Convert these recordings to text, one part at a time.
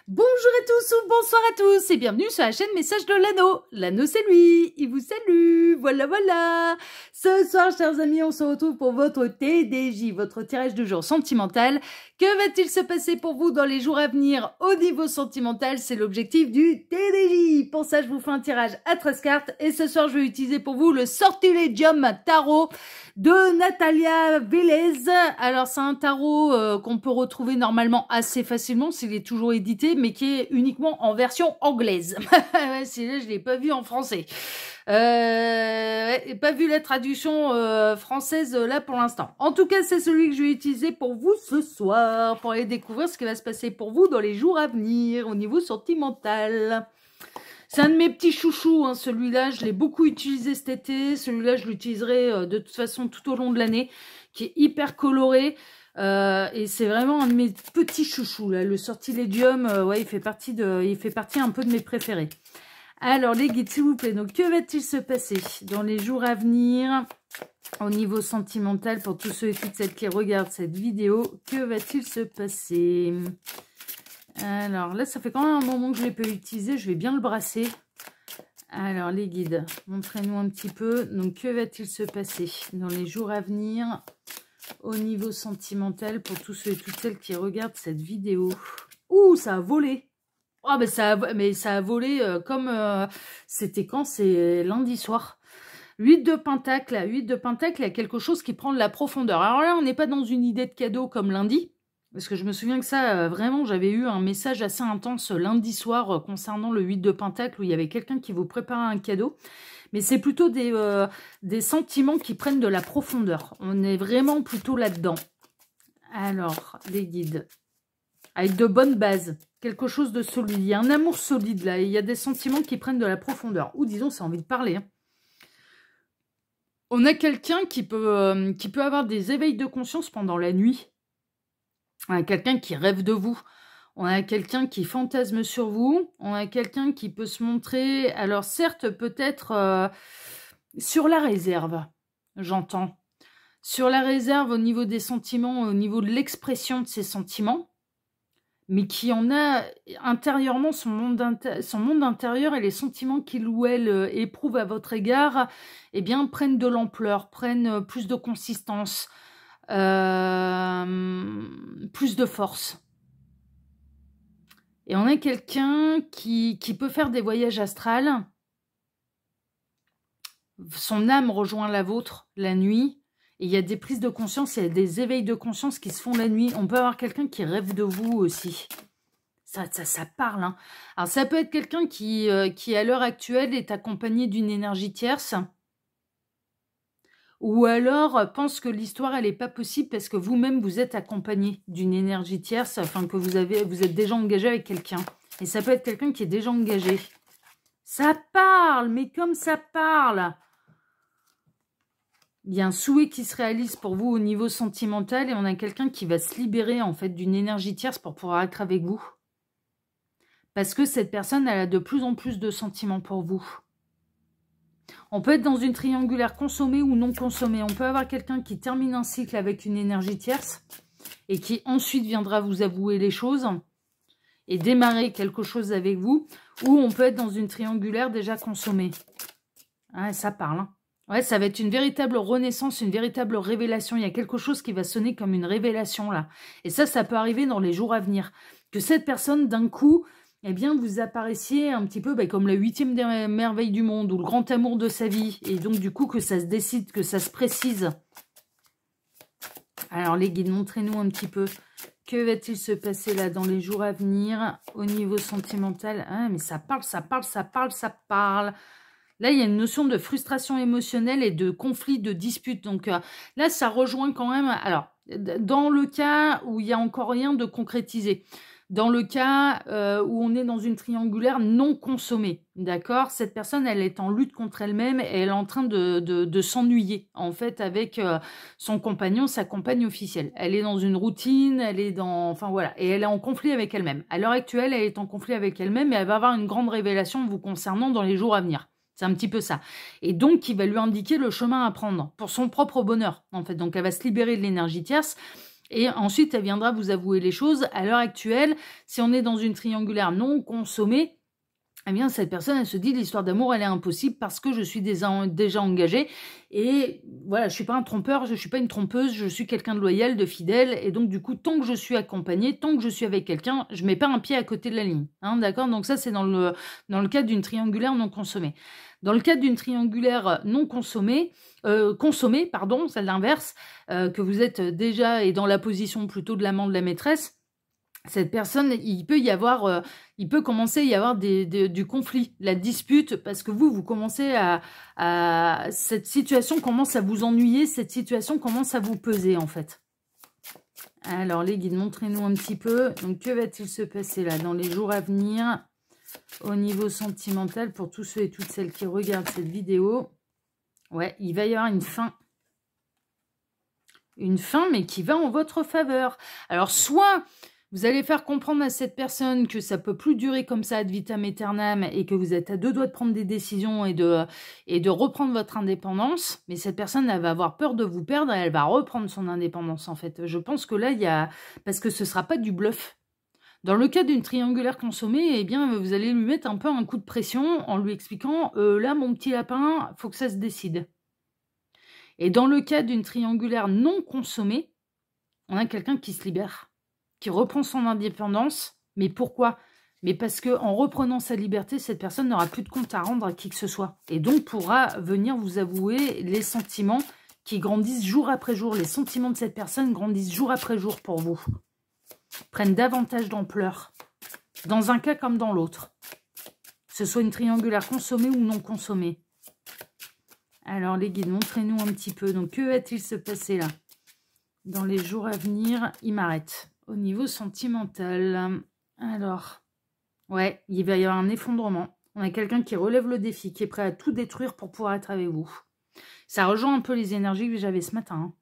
Bonjour à tous ou bonsoir à tous et bienvenue sur la chaîne Message de l'Anneau. L'Anneau c'est lui, il vous salue, voilà. Ce soir chers amis, on se retrouve pour votre TDJ, votre tirage du jour sentimental. Que va-t-il se passer pour vous dans les jours à venir au niveau sentimental? C'est l'objectif du TDJ. Pour ça je vous fais un tirage à 13 cartes et ce soir je vais utiliser pour vous le Sortilegium Tarot de Natalia Vélez. Alors c'est un tarot qu'on peut retrouver normalement assez facilement s'il est toujours édité, mais qui est uniquement en version anglaise. Celui-là je l'ai pas vu en français. Pas vu la traduction française là pour l'instant. En tout cas c'est celui que je vais utiliser pour vous ce soir, pour aller découvrir ce qui va se passer pour vous dans les jours à venir au niveau sentimental. C'est un de mes petits chouchous, hein, celui-là, je l'ai beaucoup utilisé cet été. Celui-là, je l'utiliserai de toute façon tout au long de l'année, qui est hyper coloré. Et c'est vraiment un de mes petits chouchous, là. Le Sortilegium, ouais, il fait partie un peu de mes préférés. Alors, les guides, s'il vous plaît. Donc, que va-t-il se passer dans les jours à venir au niveau sentimental pour tous ceux et toutes celles qui regardent cette vidéo? Que va-t-il se passer ? Alors là, ça fait quand même un moment que je ne l'ai pas utilisé. Je vais bien le brasser. Alors, les guides, montrez-nous un petit peu. Donc, que va-t-il se passer dans les jours à venir au niveau sentimental pour tous ceux et toutes celles qui regardent cette vidéo? Ouh, ça a volé. Ah, mais ça a volé comme... C'était quand? C'est lundi soir. 8 de pentacle. 8 de pentacle, il y a quelque chose qui prend de la profondeur. Alors là, on n'est pas dans une idée de cadeau comme lundi. Parce que je me souviens que ça, vraiment, j'avais eu un message assez intense lundi soir concernant le 8 de pentacle où il y avait quelqu'un qui vous préparait un cadeau. Mais c'est plutôt des sentiments qui prennent de la profondeur. On est vraiment plutôt là-dedans. Alors, les guides. Avec de bonnes bases. Quelque chose de solide. Il y a un amour solide là. Et il y a des sentiments qui prennent de la profondeur. Ou disons, ça a envie de parler. Hein. On a quelqu'un qui peut avoir des éveils de conscience pendant la nuit. On a quelqu'un qui rêve de vous. On a quelqu'un qui fantasme sur vous. On a quelqu'un qui peut se montrer... Alors certes, peut-être sur la réserve, j'entends. Sur la réserve au niveau des sentiments, au niveau de l'expression de ses sentiments. Mais qui en a intérieurement son monde intérieur et les sentiments qu'il ou elle éprouve à votre égard, eh bien, prennent de l'ampleur, prennent plus de consistance. Plus de force. Et on a quelqu'un qui peut faire des voyages astrales. Son âme rejoint la vôtre la nuit. Et il y a des prises de conscience, il y a des éveils de conscience qui se font la nuit. On peut avoir quelqu'un qui rêve de vous aussi. Ça parle. Hein. Alors ça peut être quelqu'un qui à l'heure actuelle est accompagné d'une énergie tierce. Ou alors pense que l'histoire, elle n'est pas possible parce que vous-même, vous êtes accompagné d'une énergie tierce, enfin que vous êtes déjà engagé avec quelqu'un. Et ça peut être quelqu'un qui est déjà engagé. Ça parle, mais comme ça parle. Il y a un souhait qui se réalise pour vous au niveau sentimental et on a quelqu'un qui va se libérer en fait d'une énergie tierce pour pouvoir être avec vous. Parce que cette personne, elle a de plus en plus de sentiments pour vous. On peut être dans une triangulaire consommée ou non consommée. On peut avoir quelqu'un qui termine un cycle avec une énergie tierce et qui ensuite viendra vous avouer les choses et démarrer quelque chose avec vous. Ou on peut être dans une triangulaire déjà consommée. Ah, ça parle. Hein. Ouais, ça va être une véritable renaissance, une véritable révélation. Il y a quelque chose qui va sonner comme une révélation là. Et ça peut arriver dans les jours à venir. Que cette personne, d'un coup... eh bien, vous apparaissiez un petit peu comme la 8e des merveilles du monde ou le grand amour de sa vie. Et donc, du coup, que ça se décide, que ça se précise. Alors, les guides, montrez-nous un petit peu. Que va-t-il se passer là dans les jours à venir au niveau sentimental? Ah, mais ça parle, ça parle, ça parle, ça parle. Là, il y a une notion de frustration émotionnelle et de conflit, de dispute. Donc, là, ça rejoint quand même... Alors, dans le cas où il n'y a encore rien de concrétisé... Dans le cas où on est dans une triangulaire non consommée, d'accord? Cette personne, elle est en lutte contre elle-même et elle est en train de s'ennuyer, en fait, avec son compagnon, sa compagne officielle. Elle est dans une routine, elle est dans... Enfin, voilà. Et elle est en conflit avec elle-même. À l'heure actuelle, elle est en conflit avec elle-même et elle va avoir une grande révélation vous concernant dans les jours à venir. C'est un petit peu ça. Et donc, il va lui indiquer le chemin à prendre pour son propre bonheur, en fait. Donc, elle va se libérer de l'énergie tierce. Et ensuite, elle viendra vous avouer les choses. À l'heure actuelle, si on est dans une triangulaire non consommée, eh bien, cette personne, elle se dit, l'histoire d'amour, elle est impossible parce que je suis déjà engagée. Et voilà, je ne suis pas un trompeur, je ne suis pas une trompeuse, je suis quelqu'un de loyal, de fidèle. Et donc, du coup, tant que je suis accompagnée, tant que je suis avec quelqu'un, je ne mets pas un pied à côté de la ligne. Hein, d'accord? Donc ça, c'est dans le cadre d'une triangulaire non consommée. Dans le cadre d'une triangulaire non consommée, pardon, c'est l'inverse, que vous êtes déjà et dans la position plutôt de l'amant, de la maîtresse, cette personne, il peut commencer à y avoir du conflit, la dispute, parce que vous commencez cette situation commence à vous ennuyer, cette situation commence à vous peser, en fait. Alors, les guides, montrez-nous un petit peu. Donc, que va-t-il se passer là, dans les jours à venir, au niveau sentimental, pour tous ceux et toutes celles qui regardent cette vidéo? Ouais, il va y avoir une fin. Une fin, mais qui va en votre faveur. Alors, soit vous allez faire comprendre à cette personne que ça peut plus durer comme ça ad vitam aeternam et que vous êtes à deux doigts de prendre des décisions et de reprendre votre indépendance. Mais cette personne, elle va avoir peur de vous perdre et elle va reprendre son indépendance, en fait. Je pense que là, il y a... Parce que ce ne sera pas du bluff. Dans le cas d'une triangulaire consommée, eh bien, vous allez lui mettre un peu un coup de pression en lui expliquant là, mon petit lapin, il faut que ça se décide. Et dans le cas d'une triangulaire non consommée, on a quelqu'un qui se libère, qui reprend son indépendance. Mais pourquoi? Mais parce qu'en reprenant sa liberté, cette personne n'aura plus de compte à rendre à qui que ce soit. Et donc pourra venir vous avouer les sentiments qui grandissent jour après jour. Les sentiments de cette personne grandissent jour après jour pour vous. Prennent davantage d'ampleur. Dans un cas comme dans l'autre. Que ce soit une triangulaire consommée ou non consommée. Alors les guides, montrez-nous un petit peu. Donc que va-t-il se passer là? Dans les jours à venir, il m'arrête. Au niveau sentimental, alors, ouais, il va y avoir un effondrement. On a quelqu'un qui relève le défi, qui est prêt à tout détruire pour pouvoir être avec vous. Ça rejoint un peu les énergies que j'avais ce matin. Hein.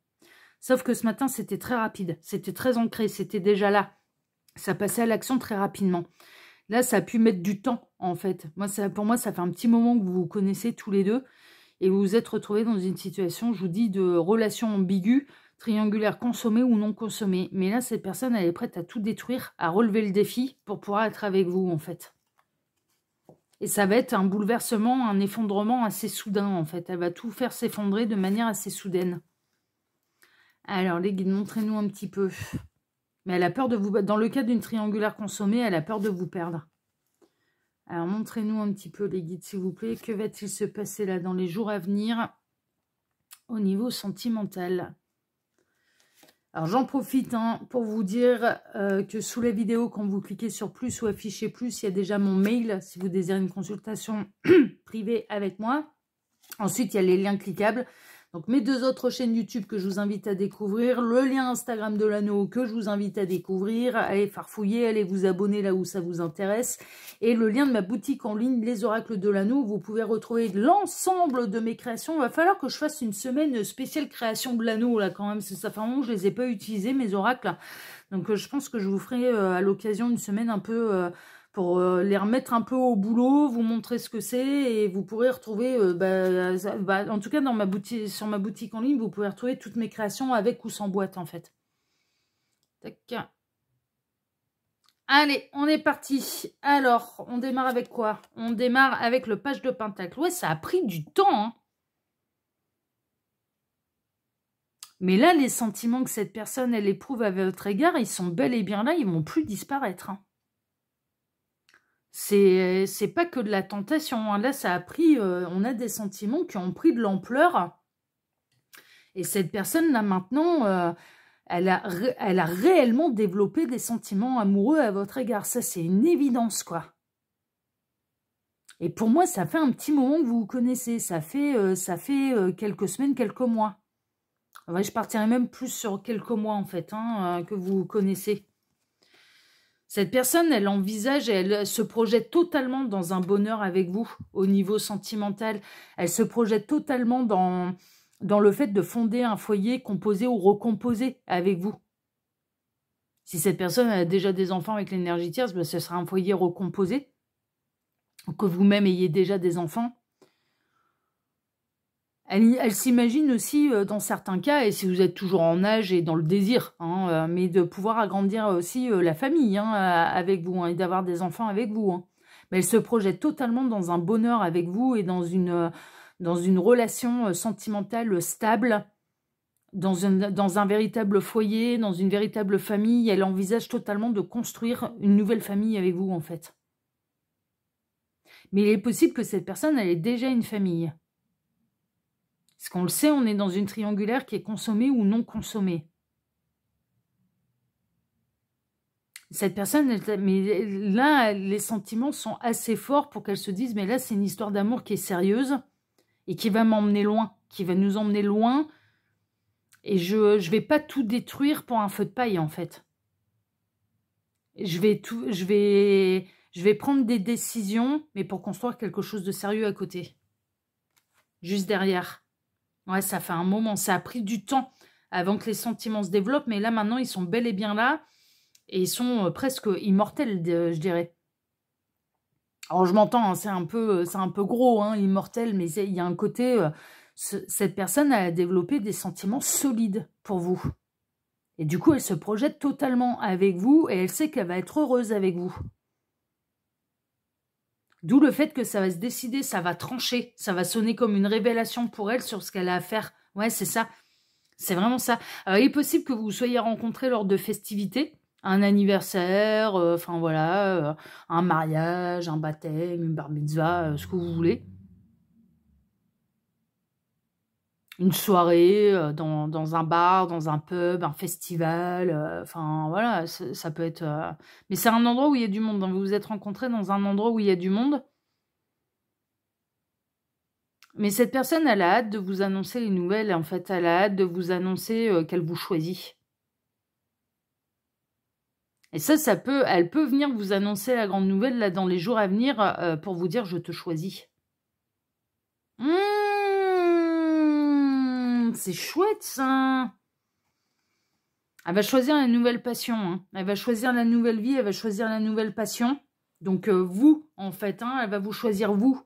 Sauf que ce matin, c'était très rapide. C'était très ancré. C'était déjà là. Ça passait à l'action très rapidement. Là, ça a pu mettre du temps, en fait. Pour moi, ça fait un petit moment que vous vous connaissez tous les deux. Et vous vous êtes retrouvés dans une situation, je vous dis, de relation ambiguë, triangulaire consommée ou non consommée. Mais là, cette personne, elle est prête à tout détruire, à relever le défi pour pouvoir être avec vous, en fait. Et ça va être un bouleversement, un effondrement assez soudain, en fait. Elle va tout faire s'effondrer de manière assez soudaine. Alors, les guides, montrez-nous un petit peu. Mais elle a peur de vous... Dans le cas d'une triangulaire consommée, elle a peur de vous perdre. Alors, montrez-nous un petit peu, les guides, s'il vous plaît. Que va-t-il se passer là dans les jours à venir au niveau sentimental? Alors, j'en profite pour vous dire que sous la vidéo, quand vous cliquez sur plus ou afficher plus, il y a déjà mon mail si vous désirez une consultation privée avec moi. Ensuite, il y a les liens cliquables. Donc, mes deux autres chaînes YouTube que je vous invite à découvrir. Le lien Instagram de l'anneau que je vous invite à découvrir. Allez farfouiller, allez vous abonner là où ça vous intéresse. Et le lien de ma boutique en ligne, Les Oracles de l'Anneau, où vous pouvez retrouver l'ensemble de mes créations. Il va falloir que je fasse une semaine spéciale création de l'anneau, là, quand même. Ça fait un moment que je ne les ai pas utilisés, mes oracles. Donc, je pense que je vous ferai à l'occasion une semaine un peu... pour les remettre un peu au boulot, vous montrer ce que c'est et vous pourrez retrouver, en tout cas dans ma boutique, sur ma boutique en ligne, vous pouvez retrouver toutes mes créations avec ou sans boîte en fait. Tac. Allez, on est parti. Alors, on démarre avec quoi? On démarre avec le page de Pentacle. Ouais, ça a pris du temps. Hein. Mais là, les sentiments que cette personne, elle éprouve à votre égard, ils sont bel et bien là, ils ne vont plus disparaître. Hein. C'est pas que de la tentation. Hein. Là, ça a pris... on a des sentiments qui ont pris de l'ampleur. Et cette personne, là, maintenant, elle a réellement développé des sentiments amoureux à votre égard. Ça, c'est une évidence, quoi. Et pour moi, ça fait un petit moment que vous vous connaissez. Ça fait quelques semaines, quelques mois. Ouais, je partirais même plus sur quelques mois, en fait, que vous connaissez. Cette personne, elle envisage, elle se projette totalement dans un bonheur avec vous au niveau sentimental. Elle se projette totalement dans le fait de fonder un foyer composé ou recomposé avec vous. Si cette personne a déjà des enfants avec l'énergie tierce, ben ce sera un foyer recomposé. Que vous-même ayez déjà des enfants. Elle s'imagine aussi, dans certains cas, et si vous êtes toujours en âge et dans le désir, hein, mais de pouvoir agrandir aussi la famille hein, avec vous, hein, et d'avoir des enfants avec vous. Hein. Mais elle se projette totalement dans un bonheur avec vous et dans une relation sentimentale stable, dans un véritable foyer, dans une véritable famille. Elle envisage totalement de construire une nouvelle famille avec vous, en fait. Mais il est possible que cette personne, elle ait déjà une famille. Parce qu'on le sait, on est dans une triangulaire qui est consommée ou non consommée. Cette personne, mais là, les sentiments sont assez forts pour qu'elle se dise, mais là, c'est une histoire d'amour qui est sérieuse et qui va m'emmener loin, qui va nous emmener loin. Et je ne vais pas tout détruire pour un feu de paille, en fait. Je vais prendre des décisions, mais pour construire quelque chose de sérieux à côté. Juste derrière. Ouais, ça fait un moment. Ça a pris du temps avant que les sentiments se développent, mais là, maintenant, ils sont bel et bien là. Et ils sont presque immortels, je dirais. Alors, je m'entends, hein, c'est un peu gros, hein, immortel, mais il y a un côté... cette personne a développé des sentiments solides pour vous. Et du coup, elle se projette totalement avec vous et elle sait qu'elle va être heureuse avec vous. D'où le fait que ça va se décider, ça va trancher, ça va sonner comme une révélation pour elle sur ce qu'elle a à faire. Ouais, c'est ça. C'est vraiment ça. Alors, il est possible que vous vous soyez rencontrés lors de festivités, un anniversaire, enfin voilà, un mariage, un baptême, une bar mitzvah, ce que vous voulez. Une soirée dans un bar, dans un pub, un festival, enfin voilà, ça peut être... Mais c'est un endroit où il y a du monde, hein. Vous vous êtes rencontrés dans un endroit où il y a du monde. Mais cette personne, elle a hâte de vous annoncer les nouvelles, en fait, elle a hâte de vous annoncer qu'elle vous choisit. Et ça elle peut venir vous annoncer la grande nouvelle là dans les jours à venir pour vous dire « je te choisis ». C'est chouette, ça. Elle va choisir la nouvelle passion. Hein. Elle va choisir la nouvelle vie. Elle va choisir la nouvelle passion. Donc, vous, en fait, hein, elle va vous choisir vous.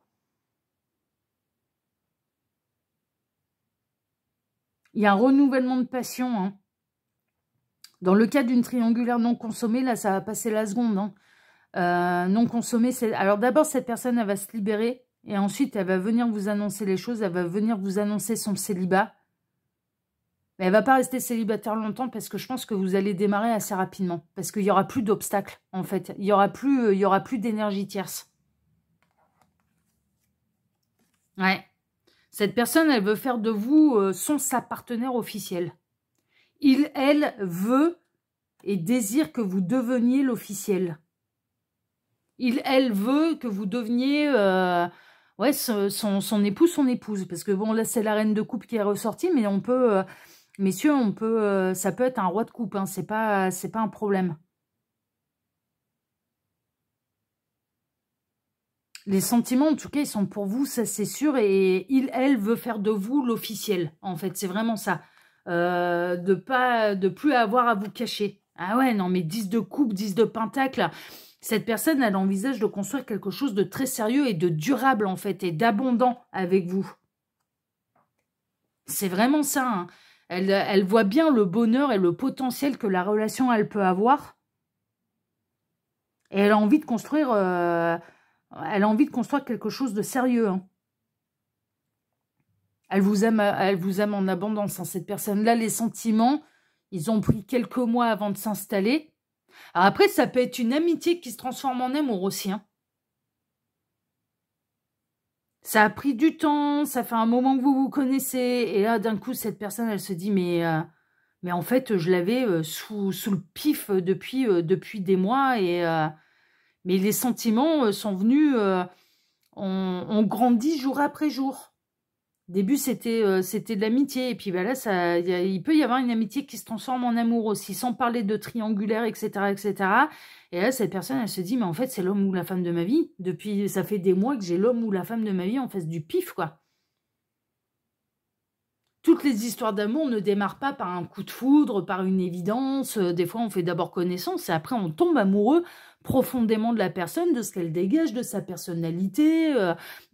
Il y a un renouvellement de passion. Hein. Dans le cas d'une triangulaire non consommée, là, ça va passer la seconde. Hein. Non consommée, c'est... Alors, d'abord, cette personne, elle va se libérer. Et ensuite, elle va venir vous annoncer les choses. Elle va venir vous annoncer son célibat. Mais elle ne va pas rester célibataire longtemps parce que je pense que vous allez démarrer assez rapidement. Parce qu'il n'y aura plus d'obstacles, en fait. Il n'y aura plus d'énergie tierce. Ouais. Cette personne, elle veut faire de vous sa partenaire officiel. Elle veut et désire que vous deveniez l'officiel. Elle veut que vous deveniez ouais, son époux, son épouse. Parce que bon, là, c'est la reine de coupe qui est ressortie, mais on peut... messieurs, ça peut être un roi de coupe, hein, c'est pas un problème. Les sentiments, en tout cas, ils sont pour vous, ça c'est sûr, et elle veut faire de vous l'officiel, en fait, c'est vraiment ça. De plus avoir à vous cacher. Ah ouais, non, mais 10 de coupe, 10 de pentacle, cette personne, elle envisage de construire quelque chose de très sérieux et de durable, en fait, et d'abondant avec vous. C'est vraiment ça, hein. Elle voit bien le bonheur et le potentiel que la relation, elle peut avoir. Et elle a envie de construire, quelque chose de sérieux. Hein. Elle vous aime en abondance, hein, cette personne-là. Les sentiments, ils ont pris quelques mois avant de s'installer. Après, ça peut être une amitié qui se transforme en amour aussi. Hein. Ça a pris du temps, ça fait un moment que vous vous connaissez. Et là, d'un coup, cette personne, elle se dit, mais en fait, je l'avais sous le pif depuis des mois. Mais les sentiments sont venus, on grandit jour après jour. Au début, c'était de l'amitié. Et puis là, il peut y avoir une amitié qui se transforme en amour aussi, sans parler de triangulaire, etc., etc. Et là, cette personne, elle se dit, mais en fait, c'est l'homme ou la femme de ma vie. Ça fait des mois que j'ai l'homme ou la femme de ma vie en face du pif, quoi. Toutes les histoires d'amour ne démarrent pas par un coup de foudre, par une évidence. Des fois, on fait d'abord connaissance et après, on tombe amoureux profondément de la personne, de ce qu'elle dégage, de sa personnalité,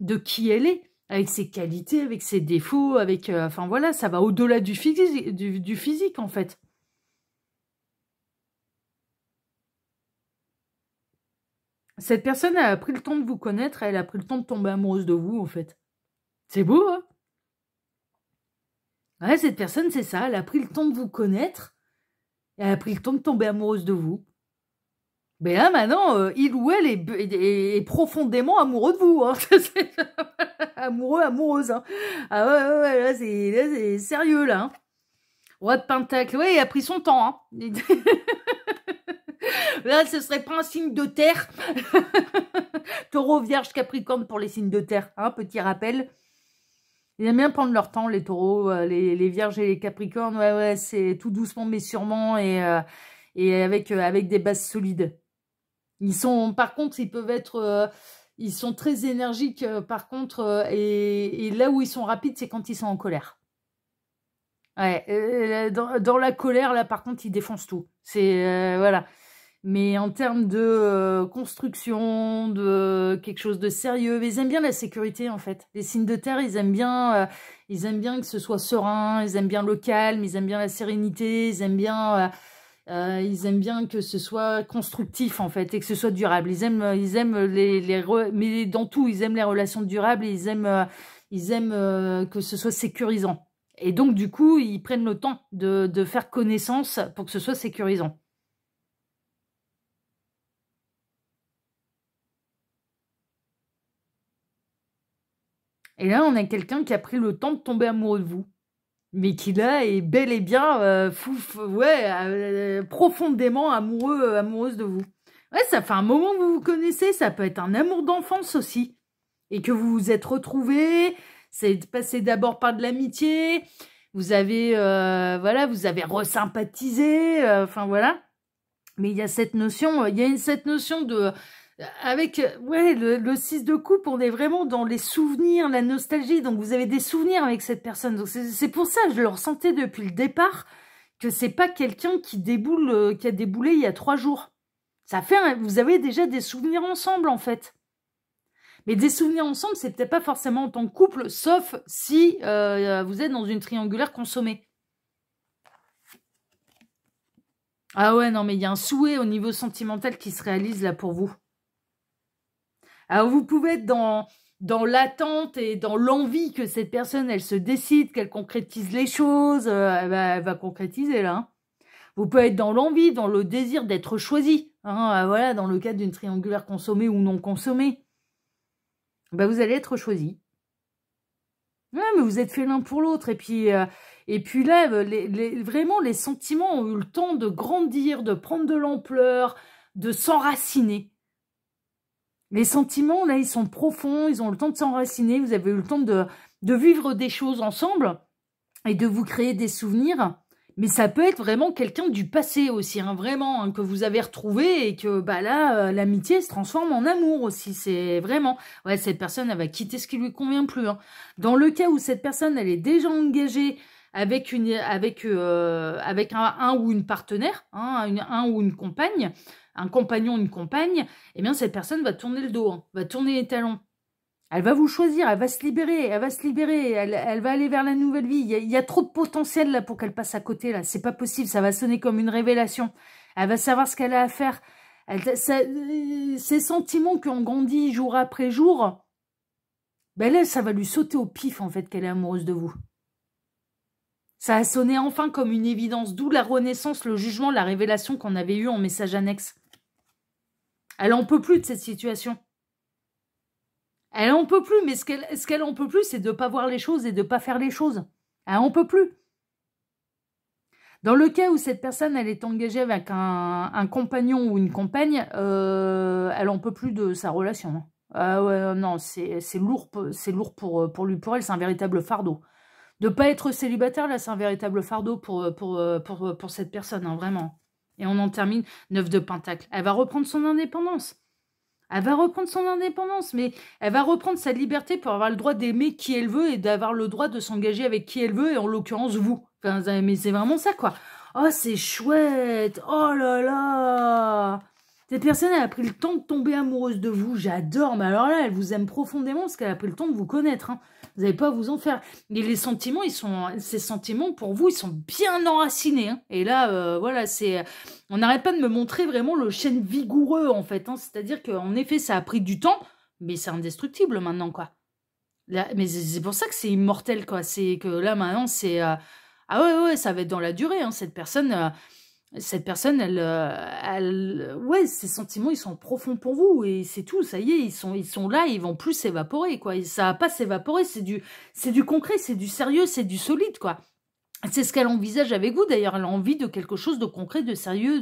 de qui elle est. avec ses qualités, avec ses défauts, avec... enfin voilà, ça va au-delà du physique, en fait. Cette personne a pris le temps de vous connaître, elle a pris le temps de tomber amoureuse de vous, en fait. C'est beau, hein? Ouais, cette personne, c'est ça, elle a pris le temps de vous connaître, et elle a pris le temps de tomber amoureuse de vous. Mais là, maintenant, il ou elle est profondément amoureux de vous. Hein. Amoureux, amoureuse. Hein. Ah ouais, là, c'est sérieux, là. Hein. Roi de Pentacle, ouais, il a pris son temps. Hein. Là, ce serait pas un signe de terre. Taureau, Vierge, Capricorne pour les signes de terre. Hein, petit rappel. Ils aiment bien prendre leur temps, les taureaux, les Vierges et les Capricornes. Ouais, c'est tout doucement mais sûrement et avec des bases solides. Ils sont, par contre, ils peuvent être, ils sont très énergiques, par contre, et là où ils sont rapides, c'est quand ils sont en colère. Ouais, dans la colère, là, par contre, ils défoncent tout. C'est, voilà. Mais en termes de construction, de quelque chose de sérieux, ils aiment bien la sécurité, en fait. Les signes de terre, ils aiment bien que ce soit serein, ils aiment bien le calme, ils aiment bien la sérénité, ils aiment bien que ce soit constructif en fait et que ce soit durable. Ils aiment mais dans tout, ils aiment les relations durables et ils aiment que ce soit sécurisant. Et donc du coup, ils prennent le temps de faire connaissance pour que ce soit sécurisant. Et là, on a quelqu'un qui a pris le temps de tomber amoureux de vous. Mais qui là est bel et bien profondément amoureuse de vous. Ouais, ça fait un moment que vous vous connaissez, ça peut être un amour d'enfance aussi. Et que vous vous êtes retrouvés, c'est passé d'abord par de l'amitié, vous avez, vous avez resympathisé, enfin voilà. Mais il y a cette notion, cette notion de... Avec le 6 de coupe, on est vraiment dans les souvenirs, la nostalgie. Donc vous avez des souvenirs avec cette personne. Donc c'est pour ça que je le ressentais depuis le départ que c'est pas quelqu'un qui déboule, qui a déboulé il y a 3 jours. Ça fait vous avez déjà des souvenirs ensemble en fait. Mais des souvenirs ensemble, c'est peut-être pas forcément en tant que couple, sauf si vous êtes dans une triangulaire consommée. Ah ouais, non mais il y a un souhait au niveau sentimental qui se réalise là pour vous. Alors, vous pouvez être dans l'attente et dans l'envie que cette personne, elle se décide, qu'elle concrétise les choses. Elle va concrétiser, là. Hein. Vous pouvez être dans l'envie, dans le désir d'être choisi. Hein, voilà, dans le cadre d'une triangulaire consommée ou non consommée. Vous allez être choisi. Ouais, mais vous êtes fait l'un pour l'autre. Et puis là, vraiment, les sentiments ont eu le temps de grandir, de prendre de l'ampleur, de s'enraciner. Les sentiments, là, ils sont profonds, ils ont le temps de s'enraciner, vous avez eu le temps de vivre des choses ensemble et de vous créer des souvenirs. Mais ça peut être vraiment quelqu'un du passé aussi, hein, vraiment, hein, que vous avez retrouvé et que là, l'amitié se transforme en amour aussi. C'est vraiment... Ouais, cette personne, elle va quitter ce qui lui convient plus. Hein. Dans le cas où cette personne, elle est déjà engagée avec un ou une partenaire, hein, un ou une compagne, un compagnon, une compagne, eh bien, cette personne va tourner le dos, hein, va tourner les talons. Elle va vous choisir, elle va se libérer, elle va aller vers la nouvelle vie. Il y a trop de potentiel là pour qu'elle passe à côté, là. C'est pas possible, ça va sonner comme une révélation. Elle va savoir ce qu'elle a à faire. Ces sentiments qui ont grandi jour après jour, là, ça va lui sauter au pif, en fait, qu'elle est amoureuse de vous. Ça a sonné enfin comme une évidence, d'où la renaissance, le jugement, la révélation qu'on avait eue en message annexe. Elle en peut plus de cette situation. Elle en peut plus, mais ce qu'elle en peut plus, c'est de ne pas voir les choses et de ne pas faire les choses. Elle en peut plus. Dans le cas où cette personne, elle est engagée avec un compagnon ou une compagne, elle en peut plus de sa relation. Non, c'est lourd pour lui, pour elle, c'est un véritable fardeau. De ne pas être célibataire, là, c'est un véritable fardeau pour cette personne, hein, vraiment. Et on en termine, 9 de Pentacle. Elle va reprendre son indépendance. Elle va reprendre son indépendance, mais elle va reprendre sa liberté pour avoir le droit d'aimer qui elle veut et d'avoir le droit de s'engager avec qui elle veut, et en l'occurrence, vous. Enfin, mais c'est vraiment ça, quoi. Oh, c'est chouette. Oh là là. Cette personne, elle a pris le temps de tomber amoureuse de vous. J'adore. Mais alors là, elle vous aime profondément parce qu'elle a pris le temps de vous connaître. Hein. Vous n'avez pas à vous en faire. Et les sentiments, ces sentiments, pour vous, ils sont bien enracinés. Hein. Et là, voilà, on n'arrête pas de me montrer vraiment le chêne vigoureux, en fait. Hein. C'est-à-dire qu'en effet, ça a pris du temps, mais c'est indestructible maintenant, quoi. Là, mais c'est pour ça que c'est immortel, quoi. C'est que là, maintenant, c'est... Ah ouais, ça va être dans la durée, hein. Cette personne, ouais, ses sentiments, ils sont profonds pour vous, et c'est tout, ça y est, ils sont là, ils vont plus s'évaporer, quoi. Et ça va pas s'évaporer, c'est du concret, c'est du sérieux, c'est du solide, quoi. C'est ce qu'elle envisage avec vous, d'ailleurs, elle a envie de quelque chose de concret, de sérieux,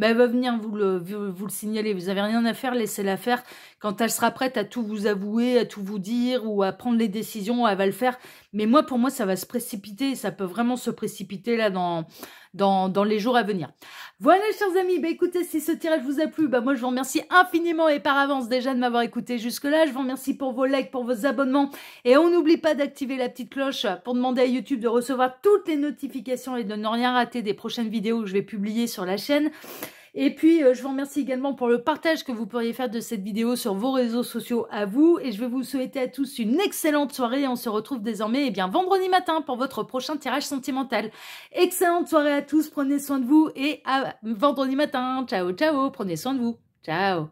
elle va venir vous le signaler, vous avez rien à faire, laissez-la faire, quand elle sera prête à tout vous avouer, à tout vous dire, ou à prendre les décisions, elle va le faire, mais pour moi, ça va se précipiter, ça peut vraiment se précipiter, là, dans les jours à venir. Voilà, chers amis, écoutez, si ce tirage vous a plu, moi, je vous remercie infiniment, et par avance, déjà, de m'avoir écouté jusque-là, je vous remercie pour vos likes, pour vos abonnements, et on n'oublie pas d'activer la petite cloche pour demander à YouTube de recevoir toutes les notifications et de ne rien rater des prochaines vidéos que je vais publier sur la chaîne. Et puis, je vous remercie également pour le partage que vous pourriez faire de cette vidéo sur vos réseaux sociaux à vous. Et je vais vous souhaiter à tous une excellente soirée. On se retrouve désormais vendredi matin pour votre prochain tirage sentimental. Excellente soirée à tous, prenez soin de vous et à vendredi matin. Ciao, ciao, prenez soin de vous. Ciao.